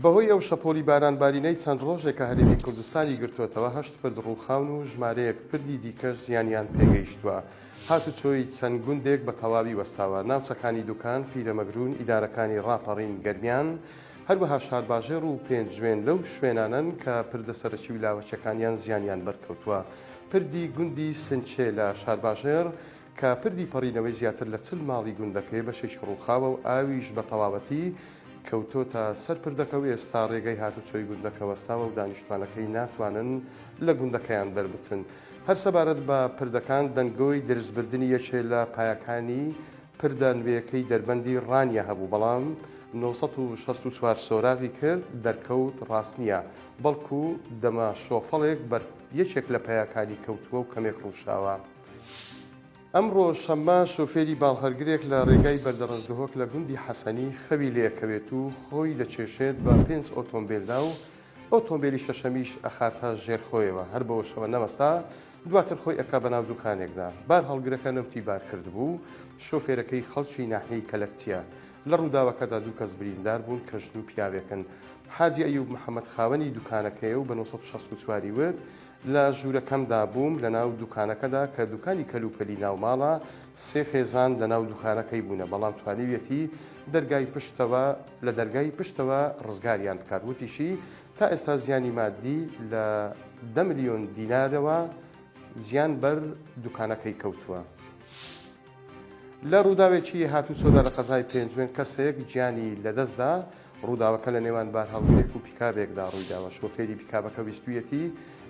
بەهۆی ئەو شەپۆلی بارانبارینەی چەند ڕۆژێکە هەرێمی کوردستانی گرتووەتەوە 8 پرد ڕووخاون و ژمارەیەک پردی دیکەش زیانیان پێگەیشتووە. هاتوچۆی چەند گوندێک بە تەواوی وەستاوە. ناوچەکانی دوکان، پیرەمەگرون، ئیدارەکانی ڕاپەڕین گەرمیان، هەروەها شارباژێر و پێنجوێن لەو شوێنانن کە پردە سەرەکی و لاوەچەکانیان زیانیان بەرکەوتووە. پردی گوندی سنچێ لە شارباژێر کە پردی پەڕینەوەی زیاتر لە 40 ماڵی گوندەکەی بە 6 ڕووخاوە و ئاویش بە تەواوەتی کەوتۆتە سەر پردەکە و ئێستا ڕێگەی هاتوچۆی گوندەکە وەستاوە و دانیشتوانەکەی ناتوانن لە گوندەکەیان دەربچن. هەر سەبارەت بە پردەکان دەنگۆی دەرزبردننی یەکێ لە پایەکانی پردە نوێیەکەی دەربەندی ڕانیە هەبوو، بەڵام 964 سۆراغی کرد دەرکەوت ڕاست نییە، بەڵکو دەمە شۆفەڵێک بەر یەکێک لە پایەکانی کەوتووە و کەمێک ڕووشاوە. ئەمڕۆ شەممە شۆفێری باڵهەرگرێک لە ڕێگای بەردەڕەشگەهۆک لە گوندی حەسەنی خەوی لێکەوێت و خۆی دەچێشێت بە 5 ئۆتۆمبیلدا و ئۆتۆمبیلی شەشەمیش ئەخاتە ژێرخۆیەوە. هەر بەوەشەوە نەمەستا دواتر خۆی ئەکا بەناو دوکانێکدا. بار هەڵگرەکە نەوتی بار کرد بوو. شۆفێرەکەی خەڵکی ناحیەی کەلەکچیە. لە ڕووداوەکەدا دوو کەس بریندار بوون کە ژن و پیاوێکن. حاجی ئەیوب محەممەد خاوەنی دوکانەکەیە و بە 964 وت لە ژوورەکەمدا بووم لە ناو دوکانەکەدا کە دوکانی کەلوپەلی ناوماڵە 3 خێزان لە ناو دوکانەکەی بوونە، بەڵام توانیویەتی لە دەرگای پشتەوە ڕزگاریان بکات. وتیشی تا ئێستا زیانی مادی لە 10 ملیۆن دینارەوە زیان بەر دوکانەکەی کەوتووە. لە ڕووداوێکی هاتوچۆدا لە قەزای پێنجوێن کەسێک گیانی لەدەستدا. ڕووداوەکە لە نێوان بار هەڵگرێک و پیکابێکدا ڕوویداوە. شۆفێری پیکابەکە ویستویەتی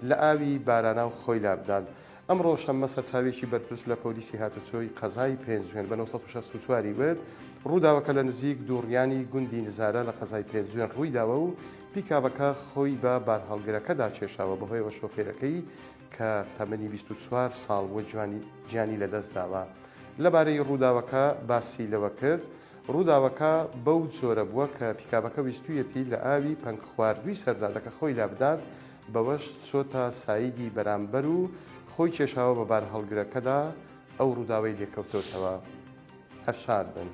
لە ئاوی باراناو خۆی لابدات. ئەمڕۆ شەممە سەرچاوێکی بەرپرس لە پۆلیسی هاتوچۆی قەزای پێنجوێن بە 964 وت ڕووداوەکە لە نزیک دووڕیانی گوندی نزارە لە قەزای پێنجوێن ڕوویداوە و پیکابەکە خۆی بە بار هەڵگرەکەدا چێشاوە، بەهۆیەوە شۆفێرەکەی کە تەمەنی 24 ساڵ بۆ گیانی لەدەستداوە. لەبارەی ڕووداوەکە باسی لەوە کرد. ڕووداوەکە بەو جۆرە بووە کە پیکابەکە ویستویەتی لە ئاوی پەنگ خواردووی سەرزادەکە خۆی لابدات، بەوەش چۆتە ساییدی بەرامبەر و خۆی کێشاوە بە بار هەڵگرەکەدا. ئەو ڕووداوەی لێکەوتۆتەوە. هەشار بن.